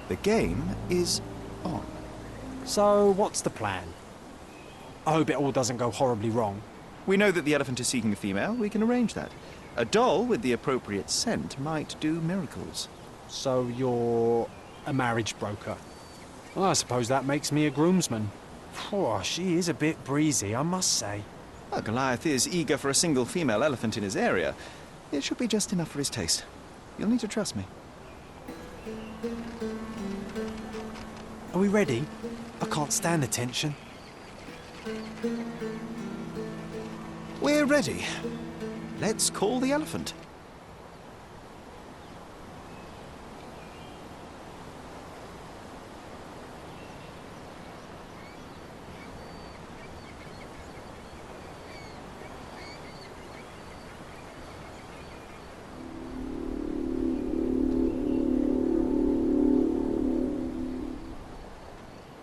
The game is on. So, what's the plan? I hope it all doesn't go horribly wrong. We know that the elephant is seeking a female. We can arrange that. A doll with the appropriate scent might do miracles. So you're a marriage broker? Well, I suppose that makes me a groomsman. Oh, she is a bit breezy, I must say. Well, Goliath is eager for a single female elephant in his area. It should be just enough for his taste. You'll need to trust me. Are we ready? I can't stand the tension. We're ready. Let's call the elephant.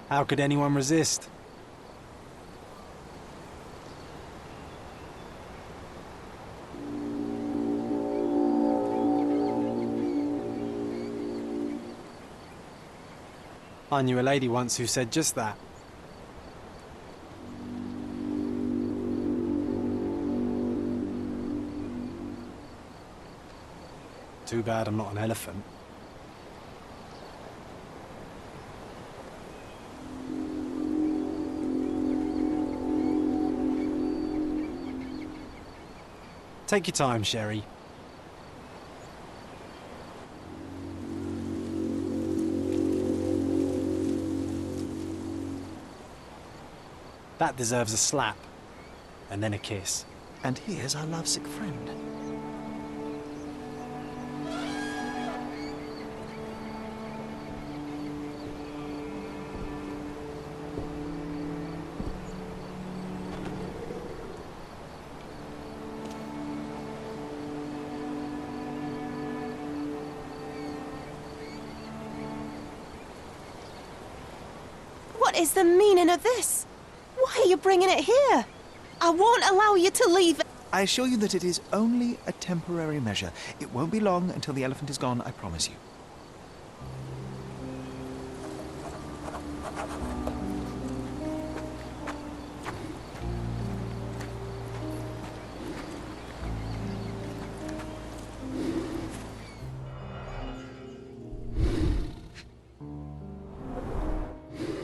How could anyone resist? I knew a lady once who said just that. Too bad I'm not an elephant. Take your time, Sherry. That deserves a slap, and then a kiss. And here's our lovesick friend. What is the meaning of this? Why are you bringing it here? I won't allow you to leave. I assure you that it is only a temporary measure. It won't be long until the elephant is gone, I promise you.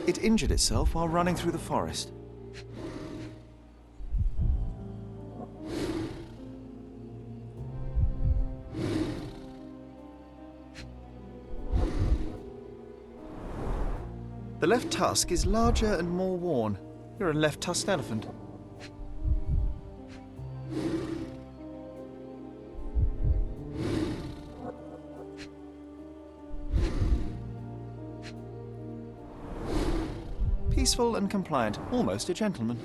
It injured itself while running through the forest. The left tusk is larger and more worn. You're a left-tusked elephant. Peaceful and compliant, almost a gentleman.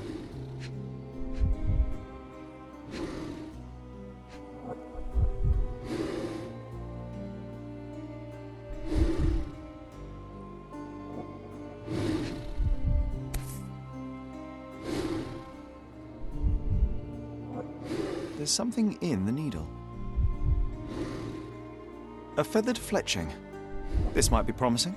There's something in the needle. A feathered fletching. This might be promising.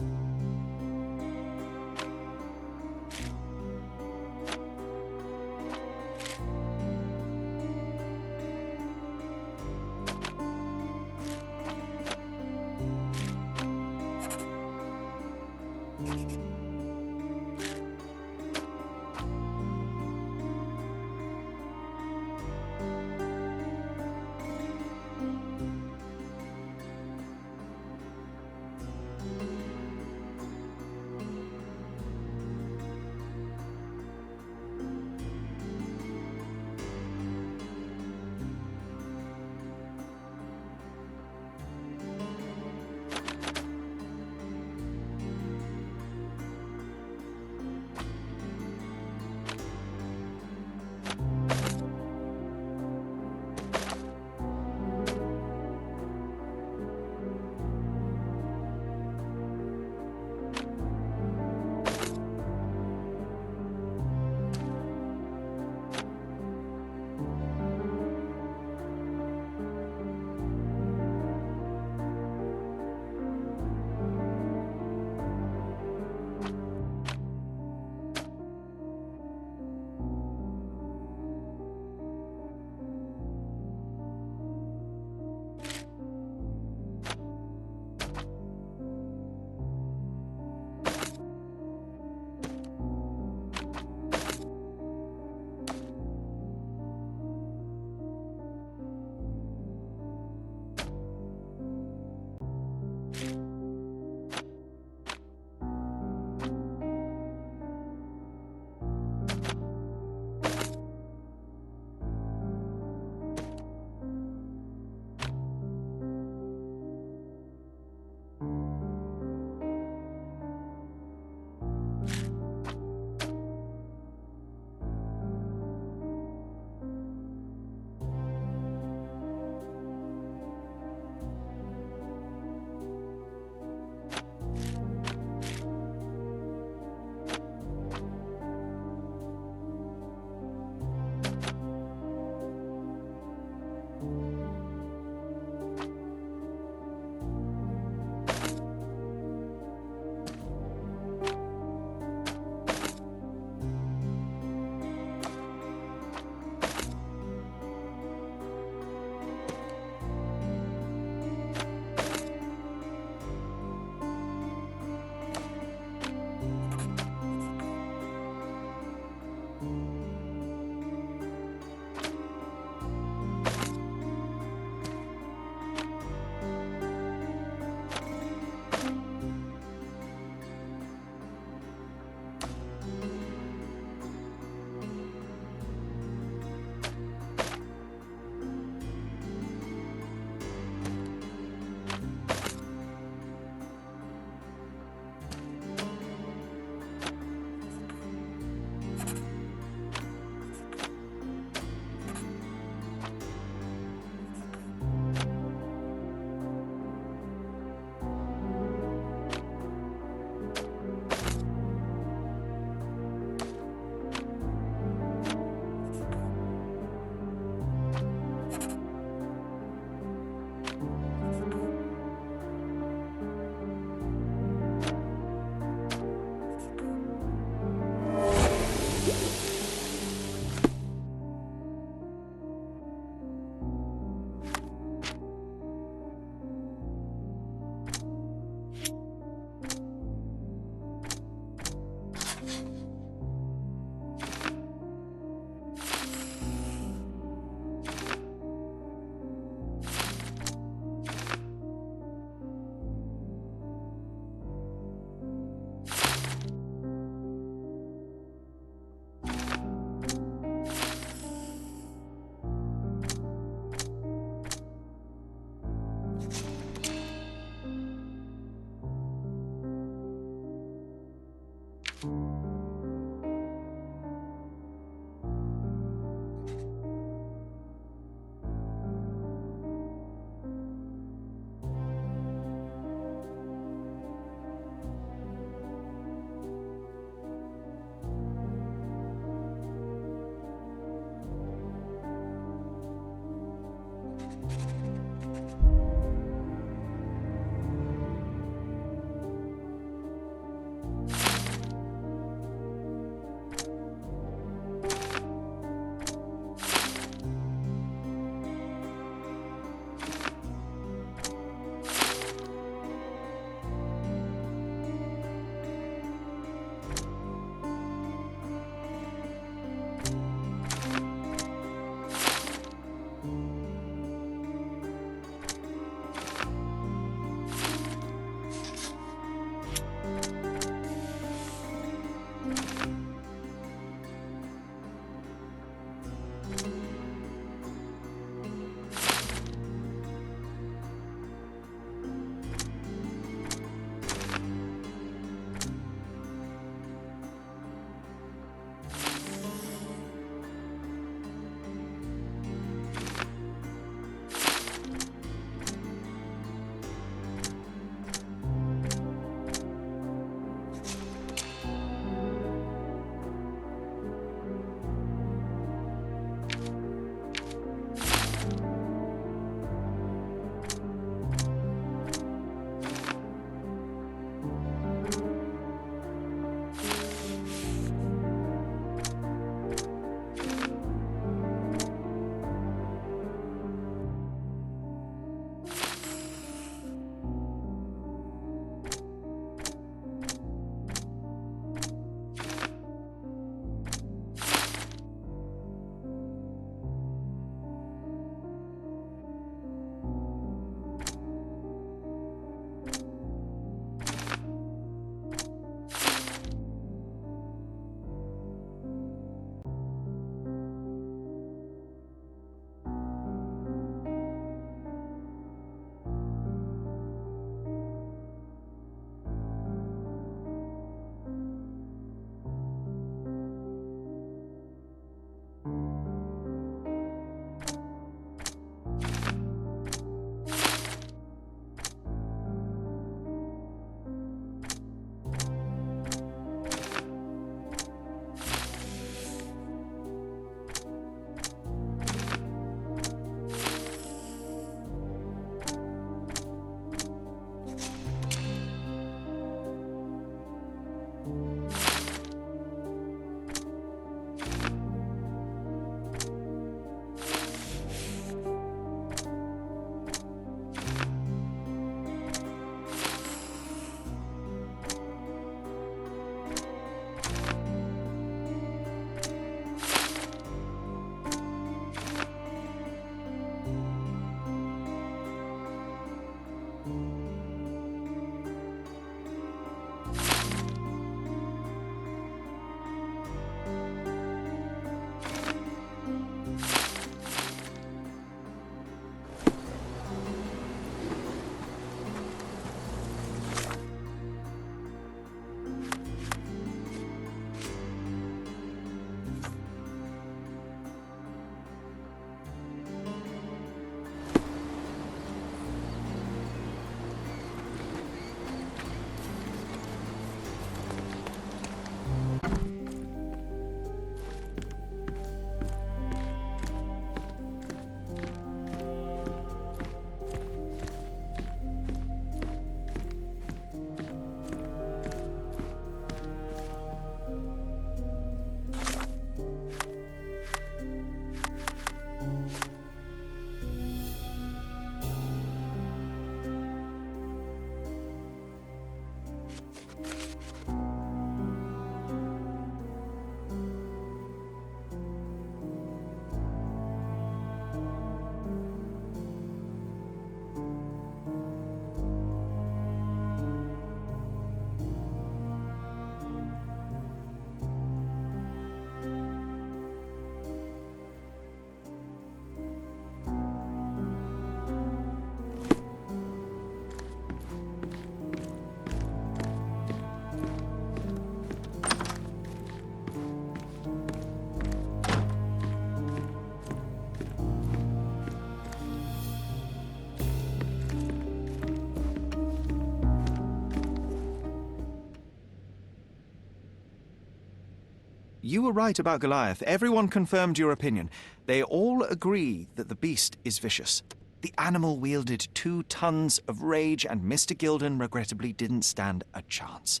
You were right about Goliath. Everyone confirmed your opinion. They all agree that the beast is vicious. The animal wielded 2 tons of rage, and Mr. Gilden regrettably didn't stand a chance.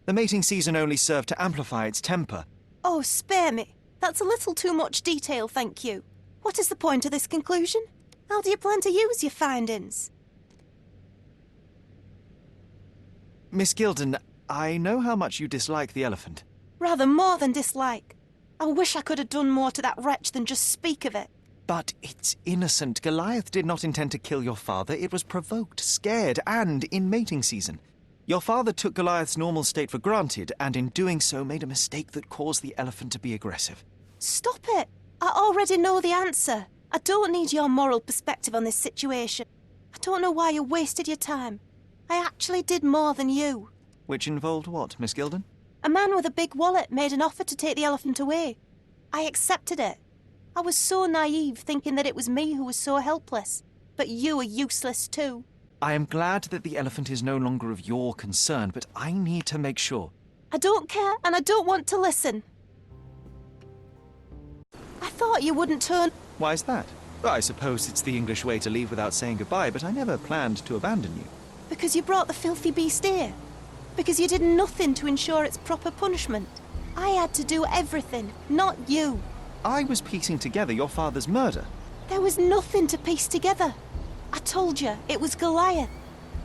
The mating season only served to amplify its temper. Oh, spare me. That's a little too much detail, thank you. What is the point of this conclusion? How do you plan to use your findings? Miss Gilden, I know how much you dislike the elephant. Rather more than dislike. I wish I could have done more to that wretch than just speak of it. But it's innocent. Goliath did not intend to kill your father. It was provoked, scared, and in mating season. Your father took Goliath's normal state for granted, and in doing so made a mistake that caused the elephant to be aggressive. Stop it! I already know the answer. I don't need your moral perspective on this situation. I don't know why you wasted your time. I actually did more than you. Which involved what, Miss Gilden? A man with a big wallet made an offer to take the elephant away. I accepted it. I was so naive, thinking that it was me who was so helpless. But you are useless too. I am glad that the elephant is no longer of your concern, but I need to make sure. I don't care, and I don't want to listen. I thought you wouldn't turn... Why is that? Well, I suppose it's the English way to leave without saying goodbye, but I never planned to abandon you. Because you brought the filthy beast here. Because you did nothing to ensure its proper punishment. I had to do everything, not you. I was piecing together your father's murder. There was nothing to piece together. I told you, it was Goliath.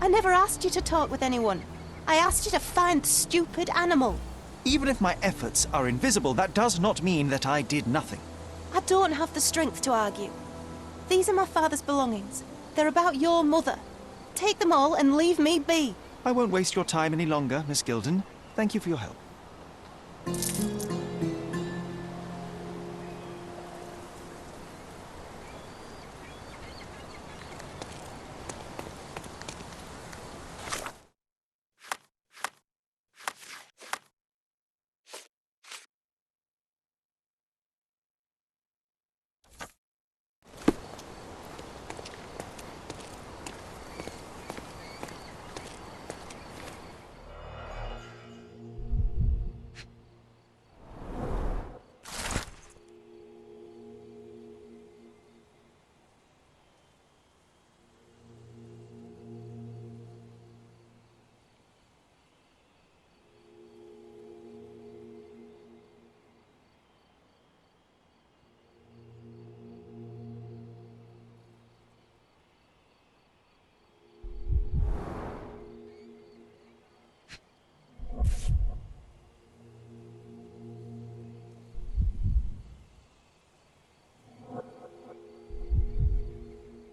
I never asked you to talk with anyone. I asked you to find the stupid animal. Even if my efforts are invisible, that does not mean that I did nothing. I don't have the strength to argue. These are my father's belongings. They're about your mother. Take them all and leave me be. I won't waste your time any longer, Miss Gilden. Thank you for your help.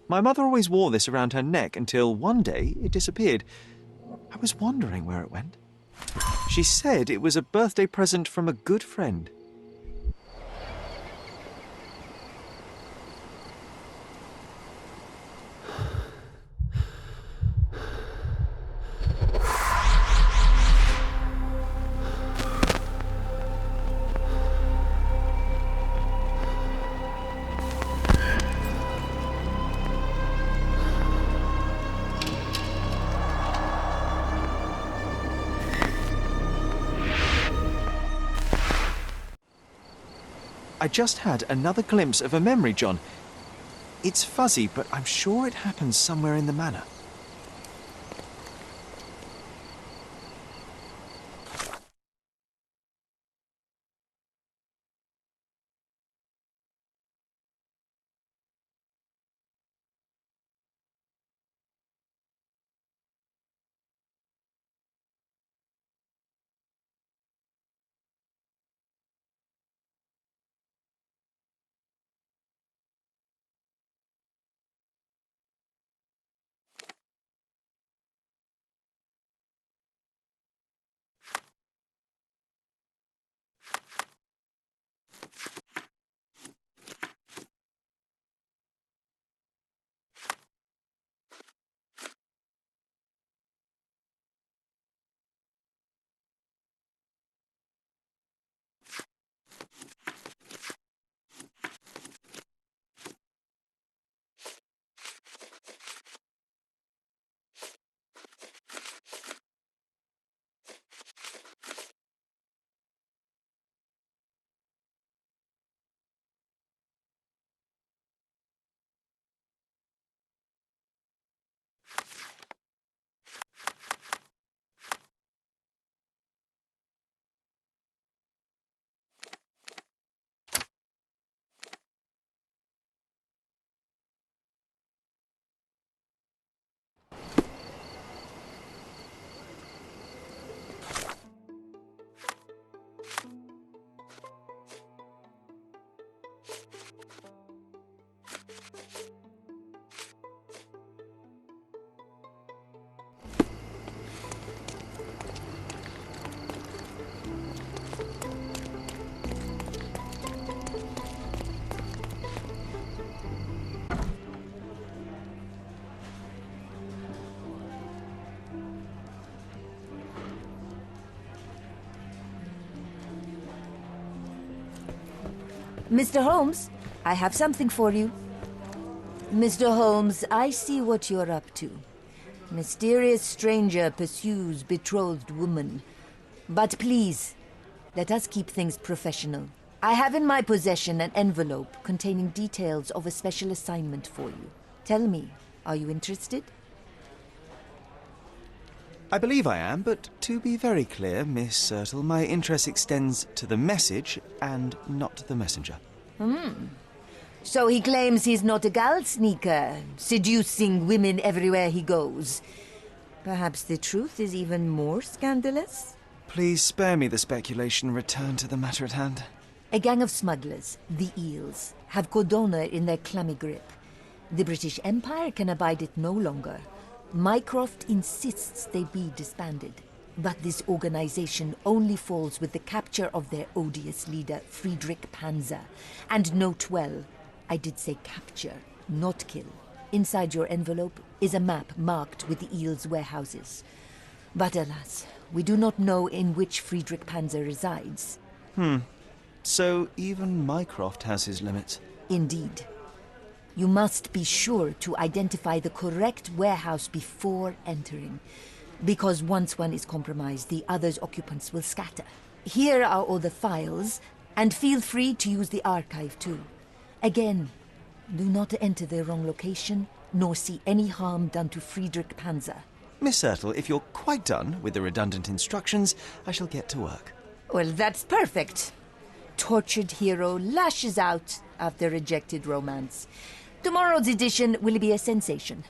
My mother always wore this around her neck until one day it disappeared. I was wondering where it went. She said it was a birthday present from a good friend. I just had another glimpse of a memory, John. It's fuzzy, but I'm sure it happens somewhere in the manor. Mr. Holmes, I have something for you. Mr. Holmes, I see what you're up to. Mysterious stranger pursues betrothed woman. But please, let us keep things professional. I have in my possession an envelope containing details of a special assignment for you. Tell me, are you interested? I believe I am, but to be very clear, Miss Sertle, my interest extends to the message and not the messenger. So he claims he's not a gal sneaker, seducing women everywhere he goes. Perhaps the truth is even more scandalous? Please spare me the speculation and return to the matter at hand. A gang of smugglers, the Eels, have Cordona in their clammy grip. The British Empire can abide it no longer. Mycroft insists they be disbanded. But this organization only falls with the capture of their odious leader, Friedrich Panzer. And note well, I did say capture, not kill. Inside your envelope is a map marked with the Eels' warehouses. But alas, we do not know in which Friedrich Panzer resides. So even Mycroft has his limits. Indeed. You must be sure to identify the correct warehouse before entering. Because once one is compromised, the other's occupants will scatter. Here are all the files, and feel free to use the archive too. Again, do not enter the wrong location, nor see any harm done to Friedrich Panzer. Miss Sertle, if you're quite done with the redundant instructions, I shall get to work. Well, that's perfect. Tortured hero lashes out after rejected romance. Tomorrow's edition will be a sensation.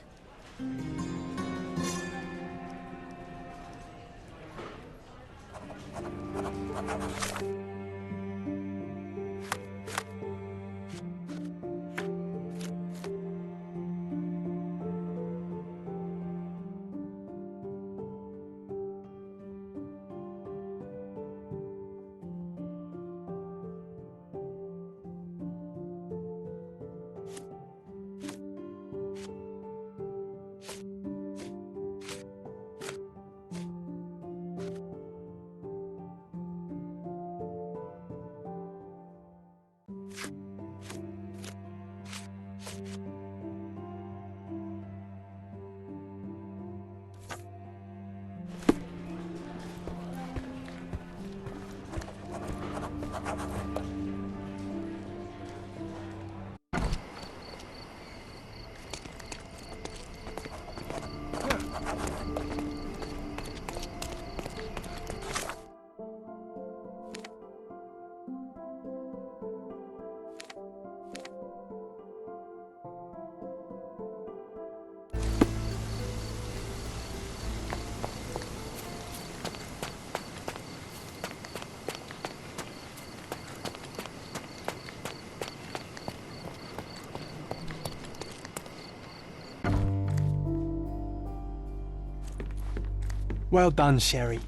Well done, Sherry.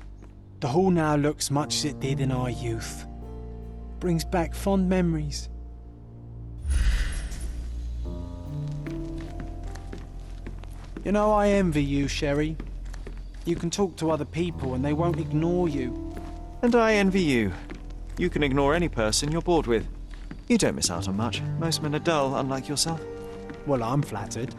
The hall now looks much as it did in our youth. Brings back fond memories. You know, I envy you, Sherry. You can talk to other people and they won't ignore you. And I envy you. You can ignore any person you're bored with. You don't miss out on much. Most men are dull, unlike yourself. Well, I'm flattered.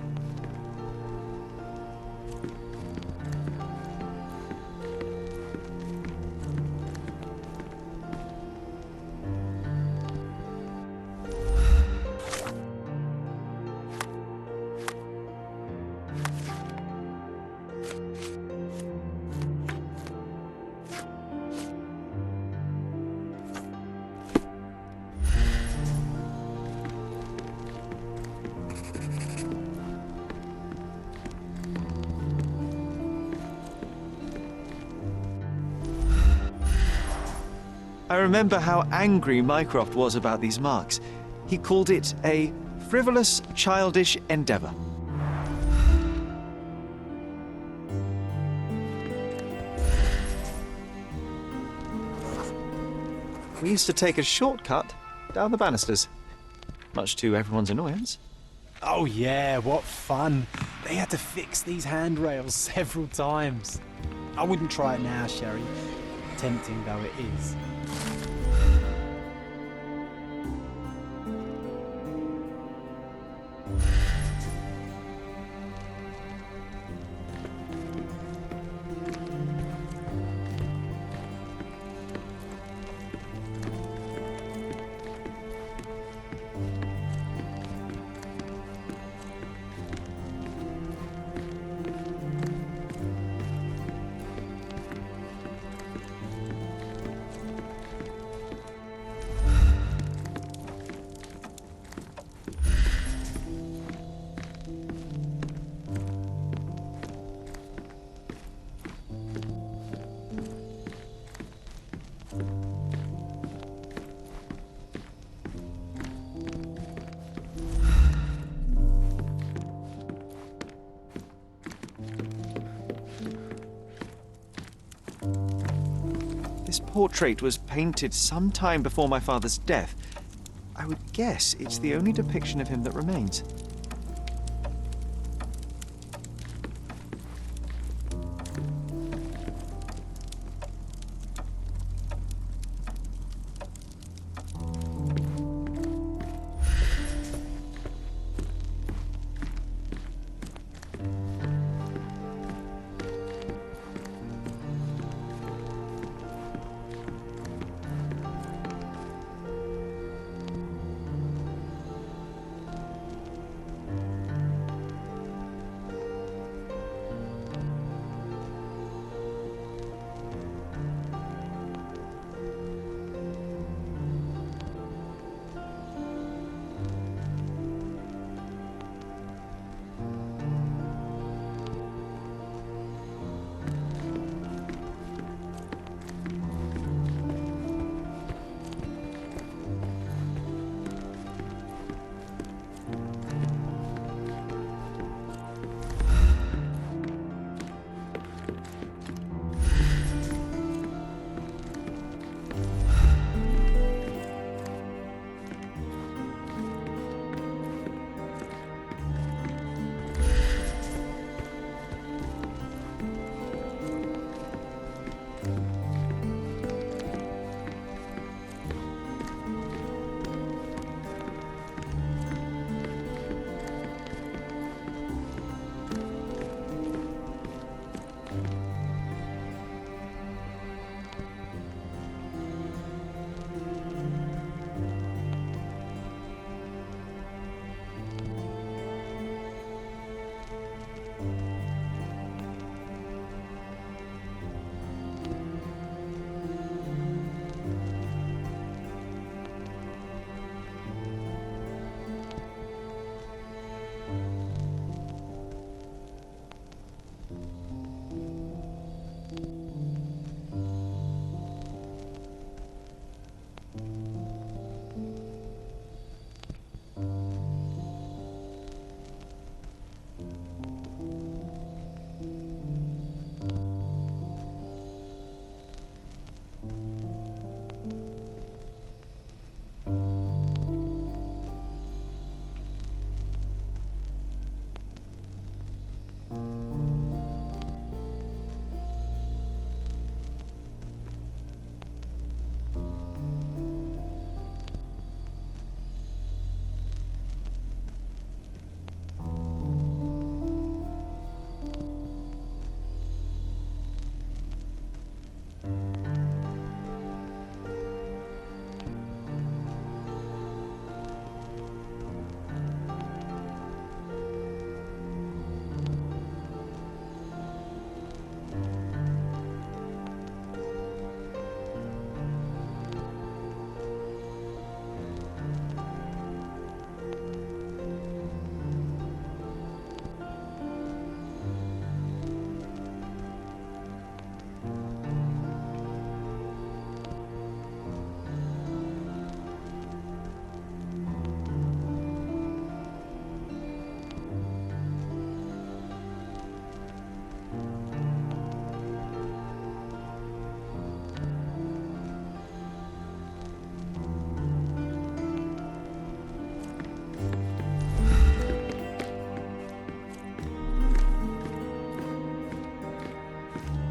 I remember how angry Mycroft was about these marks. He called it a frivolous, childish endeavor. We used to take a shortcut down the banisters, much to everyone's annoyance. Oh yeah, what fun. They had to fix these handrails several times. I wouldn't try it now, Sherry, tempting though it is. This portrait was painted some time before my father's death. I would guess it's the only depiction of him that remains.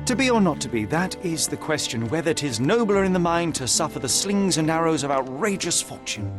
To be or not to be, that is the question, whether 'tis nobler in the mind to suffer the slings and arrows of outrageous fortune.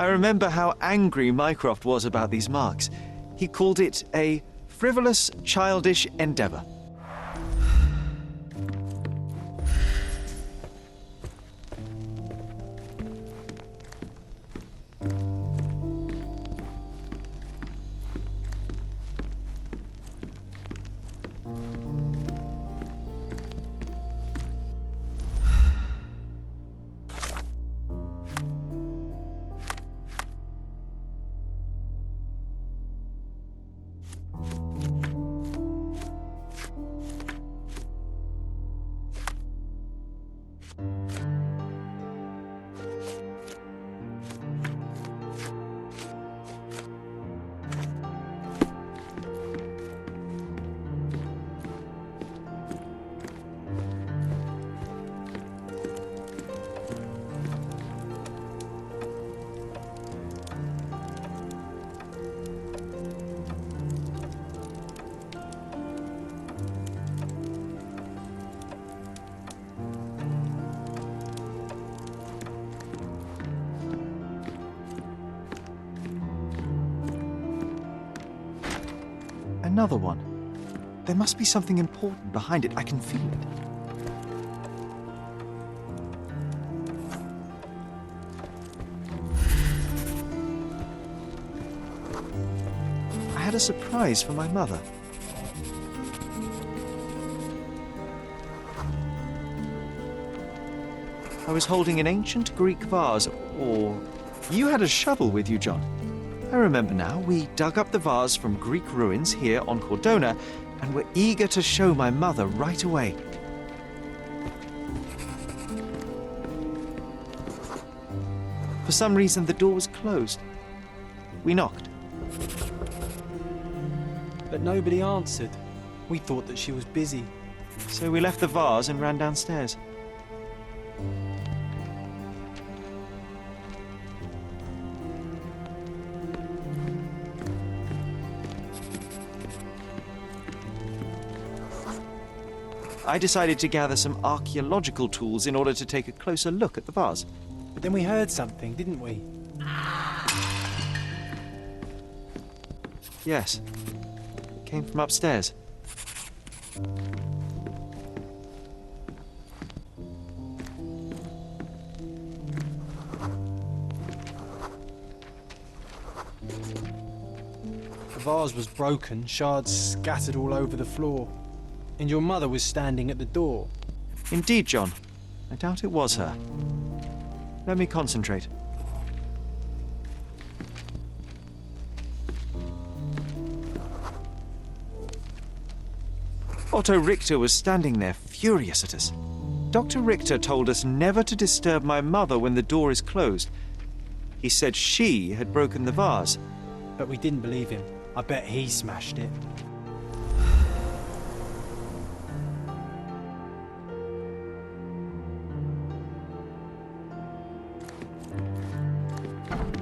I remember how angry Mycroft was about these marks. He called it a frivolous, childish endeavour. Another one. There must be something important behind it. I can feel it. I had a surprise for my mother. I was holding an ancient Greek vase, or... You had a shovel with you, John. I remember now. We dug up the vase from Greek ruins here on Cordona and were eager to show my mother right away. For some reason, the door was closed. We knocked. But nobody answered. We thought that she was busy. So we left the vase and ran downstairs. I decided to gather some archaeological tools in order to take a closer look at the vase. But then we heard something, didn't we? Yes. It came from upstairs. The vase was broken, shards scattered all over the floor. And your mother was standing at the door. Indeed, John. I doubt it was her. Let me concentrate. Otto Richter was standing there, furious at us. Dr. Richter told us never to disturb my mother when the door is closed. He said she had broken the vase. But we didn't believe him. I bet he smashed it.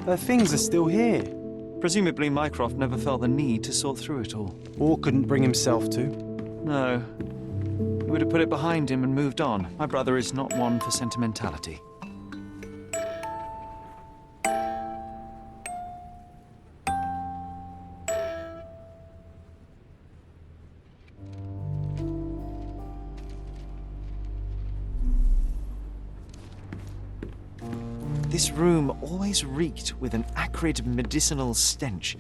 Her things are still here. Presumably Mycroft never felt the need to sort through it all. Or couldn't bring himself to. No. He would have put it behind him and moved on. My brother is not one for sentimentality. This room always reeked with an acrid medicinal stench.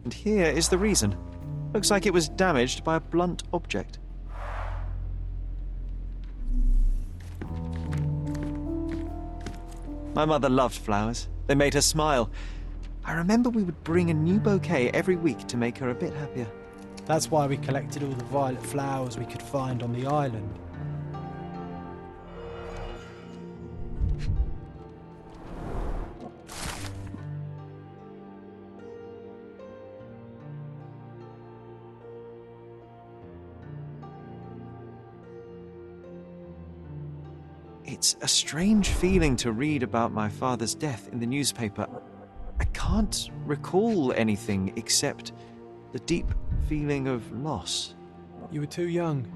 And here is the reason. Looks like it was damaged by a blunt object. My mother loved flowers. They made her smile. I remember we would bring a new bouquet every week to make her a bit happier. That's why we collected all the violet flowers we could find on the island. It's a strange feeling to read about my father's death in the newspaper. I can't recall anything except the deep feeling of loss. You were too young.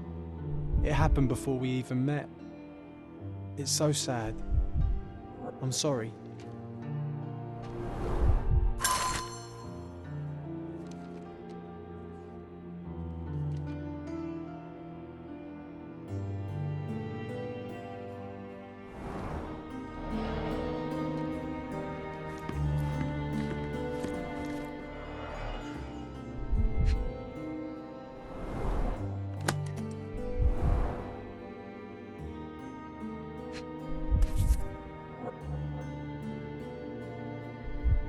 It happened before we even met. It's so sad. I'm sorry.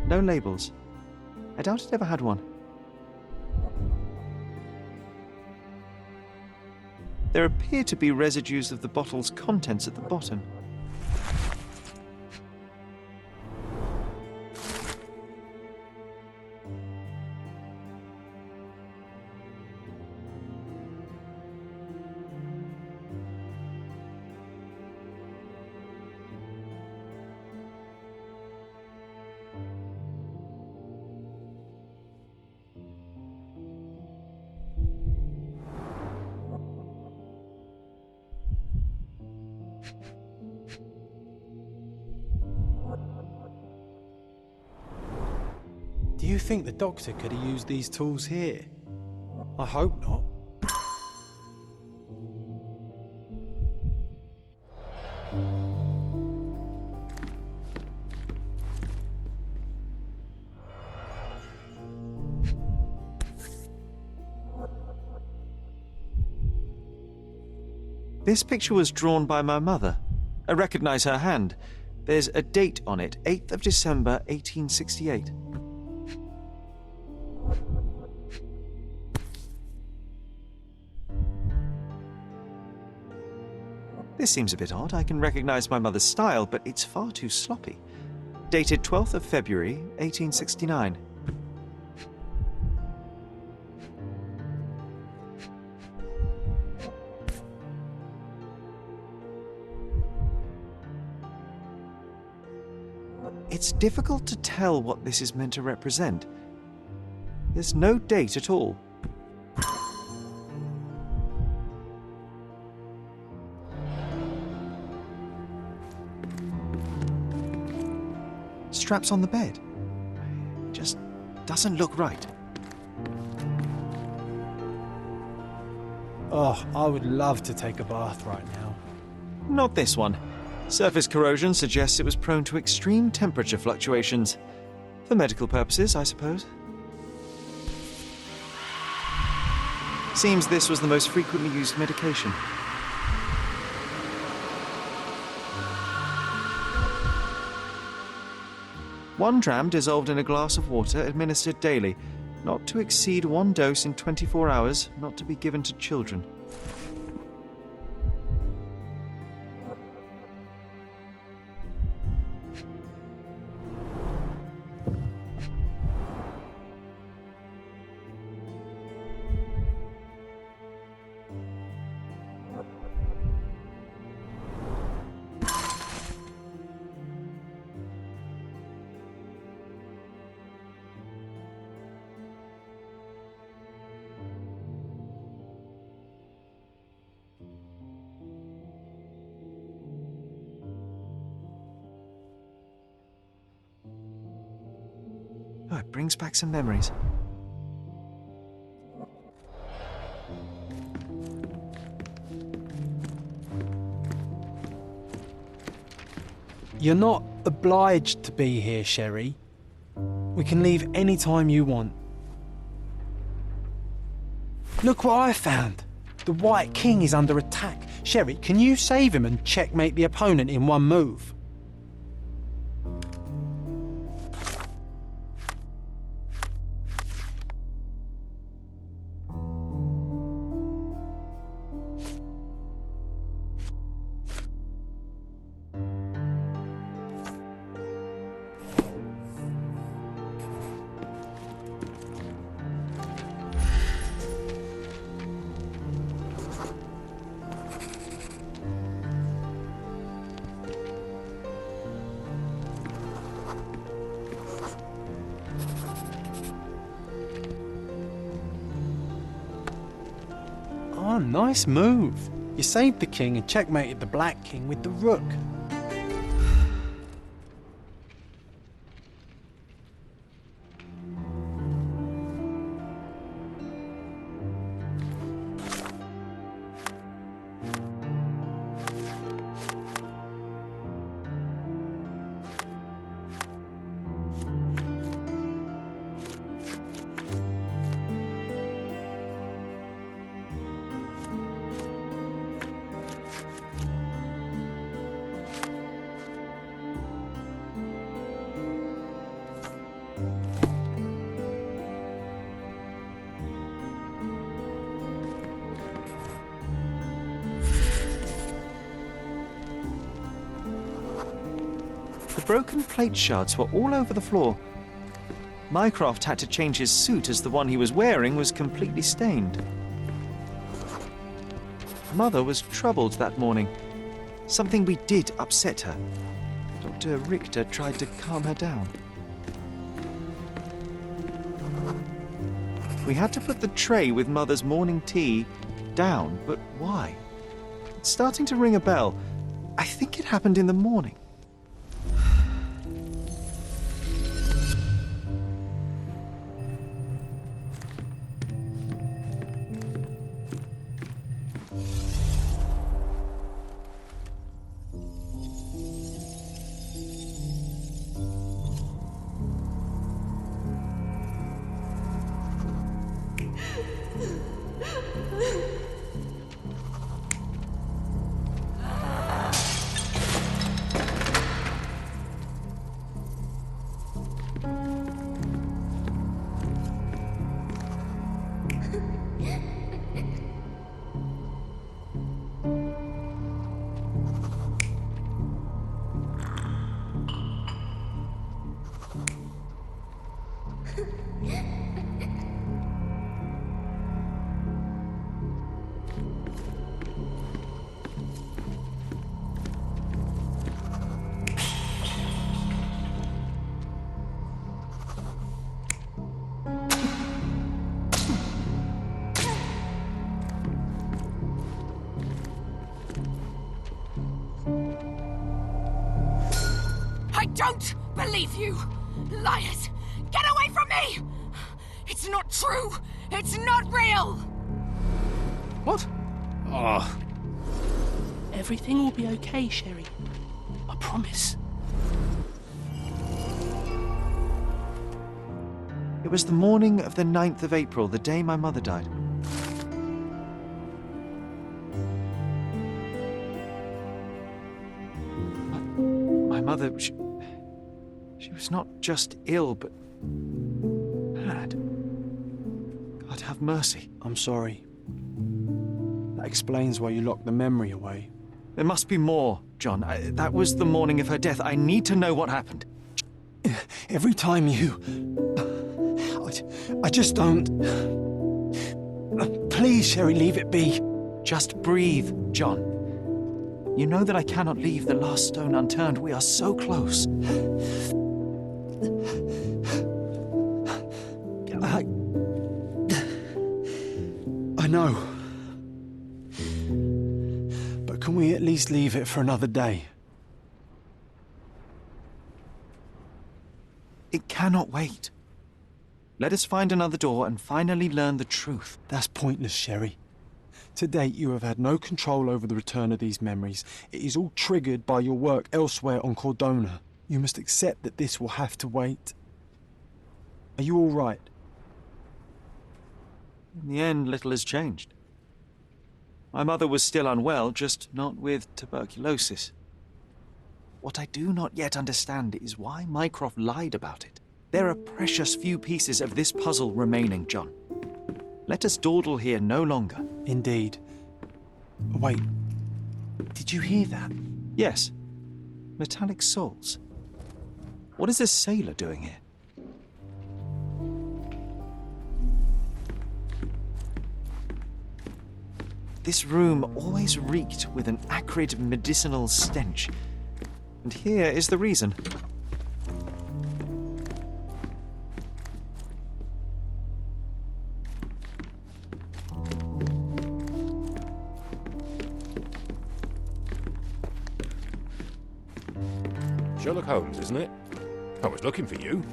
No labels. I doubt it ever had one. There appear to be residues of the bottle's contents at the bottom. Do you think the doctor could have used these tools here? I hope not. This picture was drawn by my mother. I recognize her hand. There's a date on it, 8th of December, 1868. This seems a bit odd. I can recognize my mother's style, but it's far too sloppy. Dated 12th of February, 1869. It's difficult to tell what this is meant to represent. There's no date at all. Straps on the bed. It just doesn't look right. Oh, I would love to take a bath right now. Not this one. Surface corrosion suggests it was prone to extreme temperature fluctuations. For medical purposes, I suppose. Seems this was the most frequently used medication. One dram dissolved in a glass of water administered daily, not to exceed one dose in 24 hours, not to be given to children. Oh, it brings back some memories. You're not obliged to be here, Sherry. We can leave any time you want. Look what I found. The White King is under attack. Sherry, can you save him and checkmate the opponent in one move? Oh, nice move. You saved the king and checkmated the Black King with the rook. broken plate shards were all over the floor. Mycroft had to change his suit as the one he was wearing was completely stained. Mother was troubled that morning. Something we did upset her. Dr. Richter tried to calm her down. We had to put the tray with Mother's morning tea down, but why? It's starting to ring a bell. I think it happened in the morning. I don't believe you! Liars! Get away from me! It's not true! It's not real! What? Oh. Everything will be okay, Sherry. I promise. It was the morning of the 9th of April, the day my mother died. My mother, she was not just ill, but mad. God have mercy. I'm sorry. That explains why you locked the memory away. There must be more, John. That was the morning of her death. I need to know what happened. Every time you... I just don't... Please, Sherry, leave it be. Just breathe, John. You know that I cannot leave the last stone unturned. We are so close. I know. But can we at least leave it for another day? It cannot wait. Let us find another door and finally learn the truth. That's pointless, Sherry. To date, you have had no control over the return of these memories. It is all triggered by your work elsewhere on Cordona. You must accept that this will have to wait. Are you all right? In the end, little has changed. My mother was still unwell, just not with tuberculosis. What I do not yet understand is why Mycroft lied about it. There are precious few pieces of this puzzle remaining, John. Let us dawdle here no longer. Indeed. Wait. Did you hear that? Yes. Metallic souls. What is this sailor doing here? This room always reeked with an acrid medicinal stench. And here is the reason. Sherlock Holmes, isn't it? I was looking for you.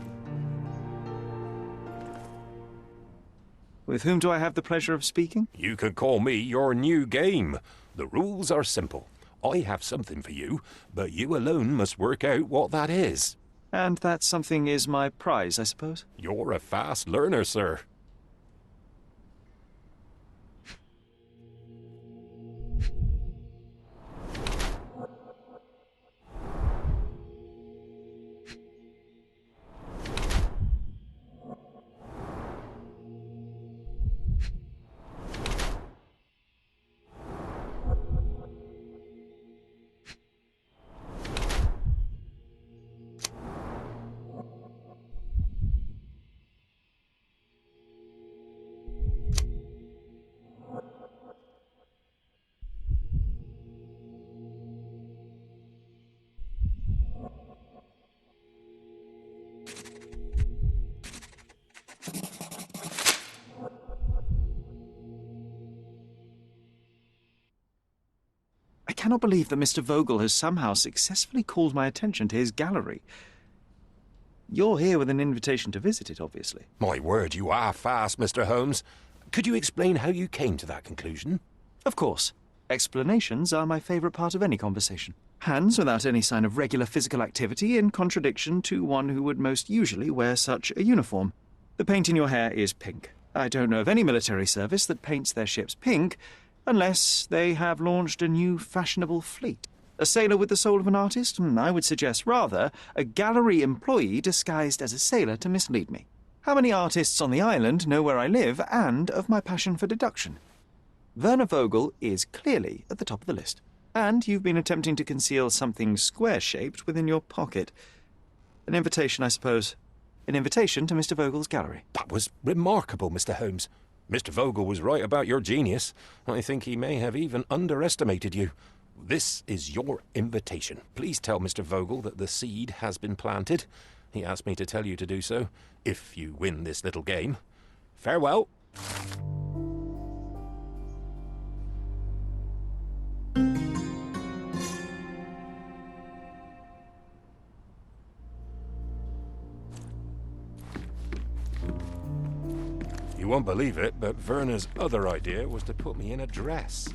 With whom do I have the pleasure of speaking? You can call me your new game. The rules are simple. I have something for you, but you alone must work out what that is. And that something is my prize, I suppose? You're a fast learner, sir. cannot believe that Mr. Vogel has somehow successfully called my attention to his gallery. You're here with an invitation to visit it, obviously. My word, you are fast, Mr. Holmes. Could you explain how you came to that conclusion? Of course. Explanations are my favourite part of any conversation. Hands without any sign of regular physical activity, in contradiction to one who would most usually wear such a uniform. The paint in your hair is pink. I don't know of any military service that paints their ships pink, unless they have launched a new fashionable fleet. A sailor with the soul of an artist? I would suggest rather a gallery employee disguised as a sailor to mislead me. How many artists on the island know where I live and of my passion for deduction? Werner Vogel is clearly at the top of the list. And you've been attempting to conceal something square-shaped within your pocket. An invitation, I suppose. An invitation to Mr. Vogel's gallery. That was remarkable, Mr. Holmes. Mr. Vogel was right about your genius. I think he may have even underestimated you. This is your invitation. Please tell Mr. Vogel that the seed has been planted. He asked me to tell you to do so, if you win this little game. Farewell. You won't believe it, but Werner's other idea was to put me in a dress.